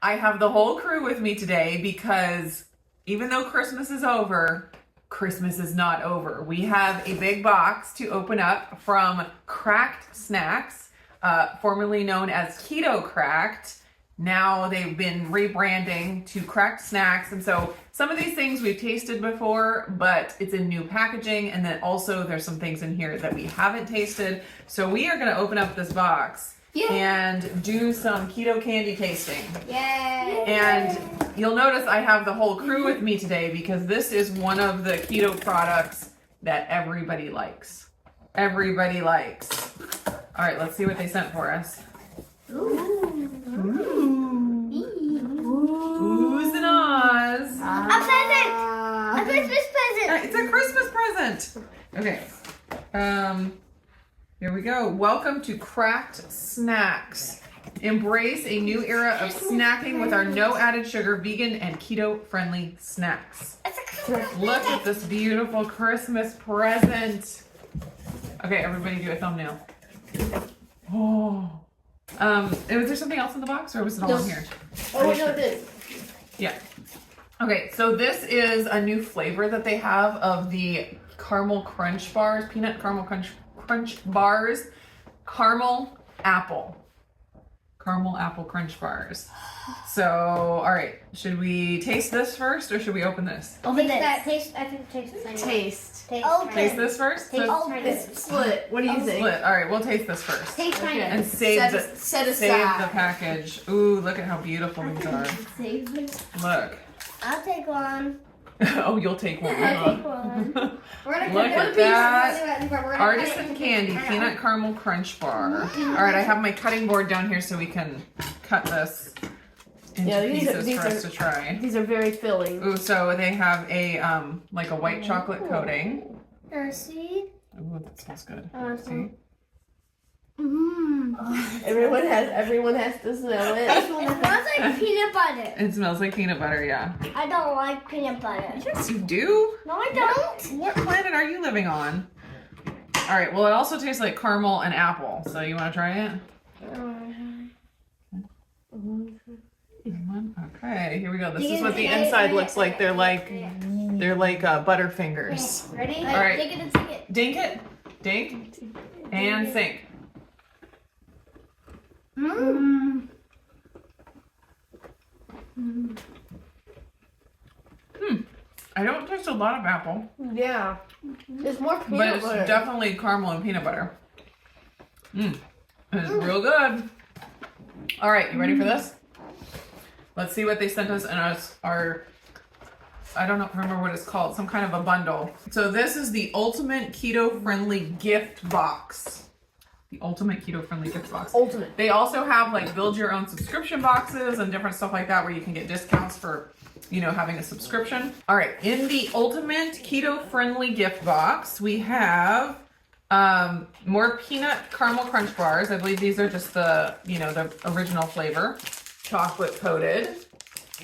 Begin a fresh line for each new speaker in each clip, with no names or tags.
I have the whole crew with me today because even though Christmas is over, Christmas is not over. We have a big box to open up from Cracked Snacks, formerly known as Keto Cracked. Now they've been rebranding to Cracked Snacks. And so some of these things we've tasted before, but it's in new packaging. And then also there's some things in here that we haven't tasted. So we are going to open up this box and do some keto candy tasting. Yay! And you'll notice I have the whole crew with me today because this is one of the keto products that everybody likes. Everybody likes. All right, let's see what they sent for us. Ooh. Oohs and ahs.
A present! A Christmas present!
It's a Christmas present! Okay. Here we go. Welcome to Cracked Snacks. Embrace a new era of snacking with our no added sugar, vegan, and keto-friendly snacks. Look at this beautiful Christmas present. Okay, everybody do a thumbnail. Oh. Was there something else in the box, or was it all in here?
Oh, no, it did.
Yeah. Okay, so this is a new flavor that they have of the caramel crunch bars, peanut caramel crunch bars, caramel apple crunch bars. So, all right, should we taste this first, or should we open this?
Open this. I think taste the same.
Taste.
Taste this first?
It's split. What do you think?
Split. All right, we'll taste this first.
Taste
Okay.
And save
Set
the
aside.
package. Ooh, look at how beautiful these are. Look.
I'll take one.
Oh, you'll take one.
I'll take one. We're gonna
Look
cut
at
it.
that. Artisan Candy Peanut Caramel Crunch Bar. All right, I have my cutting board down here so we can cut this into pieces for us to try.
These are very filling.
Ooh, so they have a like a white chocolate coating.
See?
Ooh, that smells good. See?
Everyone has to smell it.
It smells like peanut butter.
It smells like peanut butter, yeah.
I don't like peanut butter.
Yes, you do.
No, I don't.
What planet are you living on? All right, well, it also tastes like caramel and apple. So you want to try it? Okay, here we go. This is what the inside looks like. They're like Butterfingers.
Ready?
All right.
Take it and sink it.
Dink it. Dink. And sink. I don't taste a lot of apple,
Yeah. It's more peanut
but it's
butter.
definitely caramel and peanut butter. It's real good. All right, you ready for this? Let's see what they sent us in our I don't remember what it's called, some kind of a bundle. So this is the Ultimate Keto-Friendly Gift Box. The Ultimate Keto-Friendly Gift Box.
Ultimate.
They also have like build your own subscription boxes and different stuff like that where you can get discounts for, you know, having a subscription. All right, in the Ultimate Keto-Friendly Gift Box, we have more peanut caramel crunch bars. I believe these are just the, you know, the original flavor. Chocolate coated.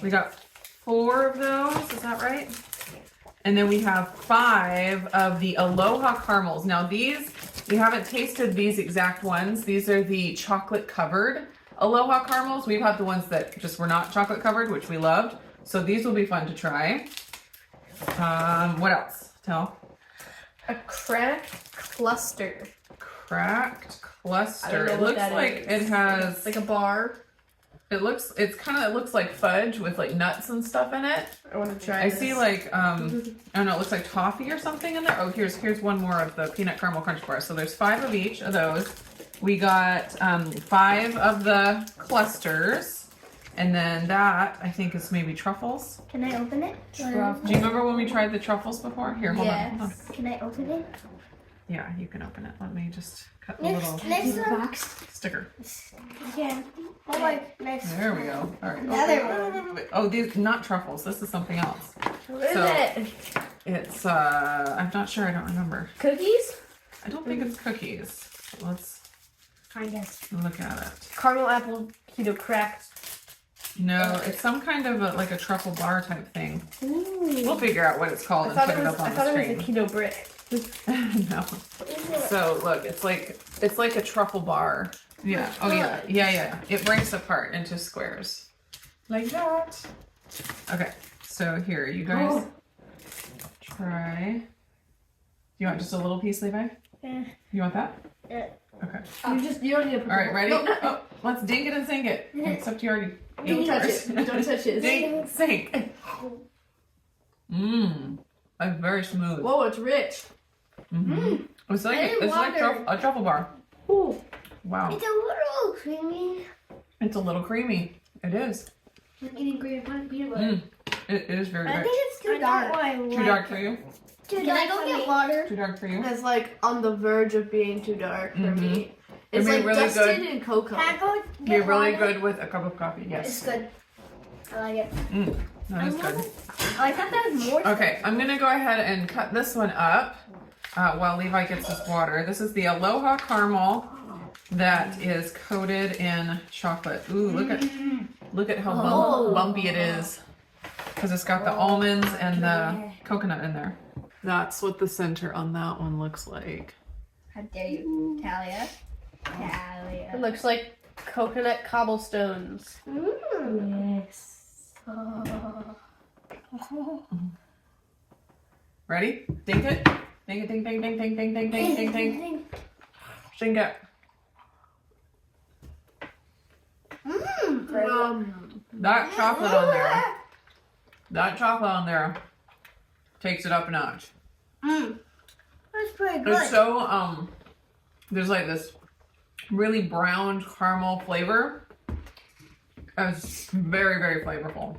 We got 4 of those, is that right? And then we have 5 of the Aloha caramels. Now these, we haven't tasted these exact ones. These are the chocolate covered Aloha caramels. We've had the ones that just were not chocolate covered, which we loved. So these will be fun to try. What else? Tell.
A cracked cluster.
Cracked cluster. It
what
looks
that
like
is.
it has
Like a bar.
it looks like fudge with like nuts and stuff in it.
I want to try
I
this.
see like I don't know, it looks like toffee or something in there. Oh, here's one more of the peanut caramel crunch bar. So there's 5 of each of those. We got 5 of the clusters. And then that, I think, is maybe truffles.
Can I open it?
Do you remember when we tried the truffles before? Here, hold on.
Can I open it?
Yeah, you can open it. Let me just cut the little
Next one.
box.
sticker.
Yeah. Oh, wait. Next.
There we go. All right.
Another
Wait. Oh, these not truffles. This is something else.
What is
So-
it?
It's I'm not sure. I don't remember.
Cookies?
I don't think it's cookies. Let's
Kind of.
look at it.
Caramel apple keto cracked.
No, it's some kind of like a truffle bar type thing.
Ooh.
We'll figure out what it's called and put it up on
I
the
thought
screen.
it was a keto brick.
No. So look, it's like a truffle bar. Yeah. Oh yeah. Yeah. It breaks apart into squares. Like that. Okay, so here, you guys try. Do you want just a little piece, Levi?
Yeah.
You want that?
Yeah.
Okay.
You don't need to put
All right, ready?
No, no.
Oh, let's dink it and sink it. Except you already
Don't
ate
touch
yours.
it. Don't touch it.
Dink, sink. Mmm. Like very smooth.
Whoa, it's rich.
Mm-hmm. It's like
I
it's like
wonder-
a truffle bar.
Ooh.
Wow.
It's a little creamy.
It's a little creamy. It is.
I'm eating green peanut butter.
Mm. It is very
I
rich.
think it's too dark.
Too dark for you?
Can I go get water?
Too dark for you?
It's like on the verge of being too dark for me. It's
It'd be
like
really
dusted
good.
in cocoa.
Can I go
Be
get
really
water?
good with a cup of coffee.
It's
Yes.
good. I like it.
That is good.
I thought that was more.
Okay, I'm gonna go ahead and cut this one up while Levi gets his water. This is the Aloha caramel that is coated in chocolate. Ooh, look at how bumpy it is, because it's got the almonds and the coconut in there. That's what the center on that one looks like.
How dare you, Talia?
It
Talia.
looks like coconut cobblestones.
Yes.
Ready? Dink it. Dink it, dink, dink, dink, dink, dink, dink, dink, dink, dink. Dink it. That chocolate on there. That chocolate on there takes it up a notch.
That's pretty good.
It's so there's like this really brown caramel flavor. It's very, very flavorful.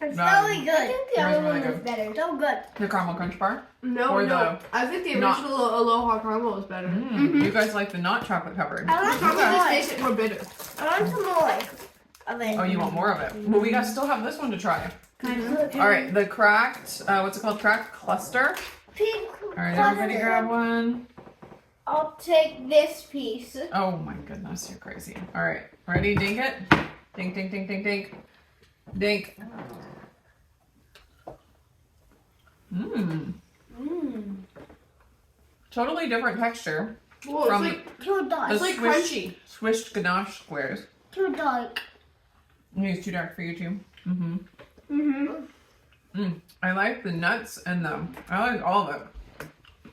It's
That-
really good. I think the
That was
other
really
one was
good.
better. So good.
The caramel crunch bar.
No,
Or
no. I think the
not-
original Aloha caramel is better.
You guys like the not chocolate covered.
I want some
It just
more.
makes it more bitter.
I want some more of it.
Oh, you want more of it? Well, we guys still have this one to try.
Mm-hmm.
All right, the cracked, what's it called? Cracked cluster.
Pink.
All right, everybody grab one.
I'll take this piece.
Oh my goodness, you're crazy. All right, ready? Dink it. Dink, dink, dink, dink, dink. Dink. Totally different texture
Whoa,
from
it's like,
Too dark.
it's like crunchy.
swished ganache squares.
Too dark.
It's too dark for you too. I like the nuts and I like all of it.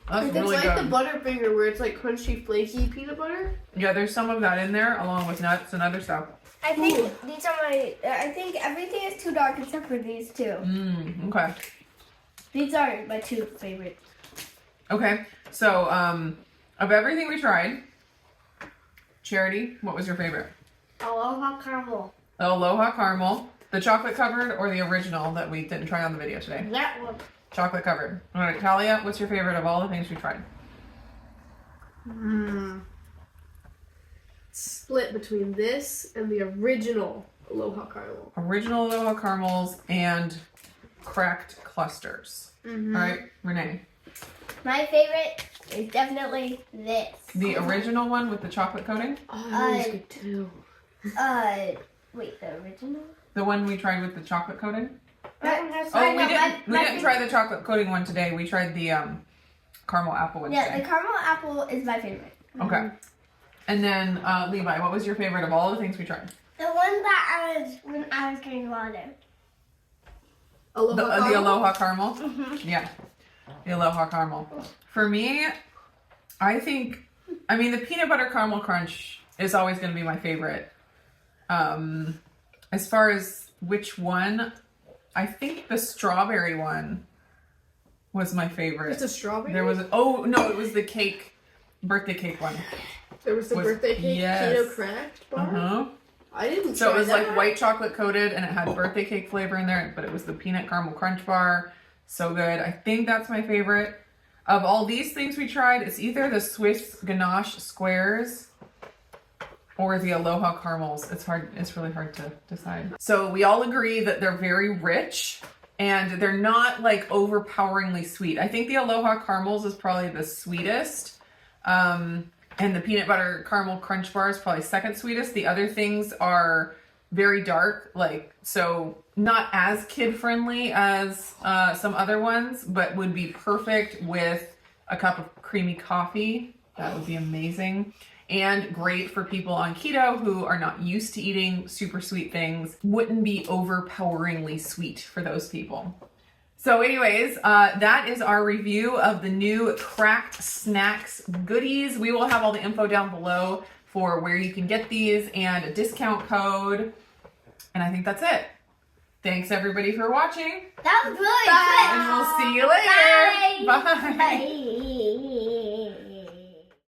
That's
It's
really
like
good.
the Butterfinger where it's like crunchy, flaky peanut butter.
Yeah, there's some of that in there along with nuts and other stuff.
I think these are my. I think everything is too dark except for these two.
Okay.
These are my two favorites.
Okay. So, of everything we tried, Charity, what was your favorite?
Aloha caramel.
The Aloha caramel, the chocolate covered, or the original that we didn't try on the video today?
That one.
Chocolate covered. All right, Talia, what's your favorite of all the things we tried?
Split between this and the original Aloha caramel.
Original Aloha caramels and cracked clusters. All right, Renee.
My favorite is definitely this.
The original one with the chocolate coating?
Oh, that was good too.
Wait, the original?
The one we tried with the chocolate coating?
Oh,
We didn't try the chocolate coating one today. We tried the caramel apple one
Yeah, the
today.
caramel apple is my favorite.
Okay. And then Levi, what was your favorite of all the things we tried?
The one that when I was getting water.
Aloha
The
caramel?
Aloha caramel? Yeah. The Aloha caramel. For me, I think, the peanut butter caramel crunch is always going to be my favorite. As far as which one, I think the strawberry one was my favorite.
It's a strawberry?
There was, it was the cake, birthday cake one.
There was the birthday cake
yes.
keto cracked bar?
Uh-huh.
I didn't
So it
try
was
that.
like white chocolate coated and it had birthday cake flavor in there, but it was the peanut caramel crunch bar. So good. I think that's my favorite. Of all these things we tried, it's either the Swiss ganache squares or the Aloha caramels. It's really hard to decide. So we all agree that they're very rich and they're not like overpoweringly sweet. I think the Aloha caramels is probably the sweetest. And the peanut butter caramel crunch bar is probably second sweetest. The other things are very dark, so not as kid friendly as some other ones, but would be perfect with a cup of creamy coffee. That would be amazing. and great for people on keto who are not used to eating super sweet things. Wouldn't be overpoweringly sweet for those people. So anyways, that is our review of the new Cracked Snacks goodies. We will have all the info down below for where you can get these and a discount code. And I think that's it. Thanks everybody for watching.
That was really
And we'll see you later.
good. Bye.
Bye.
Bye.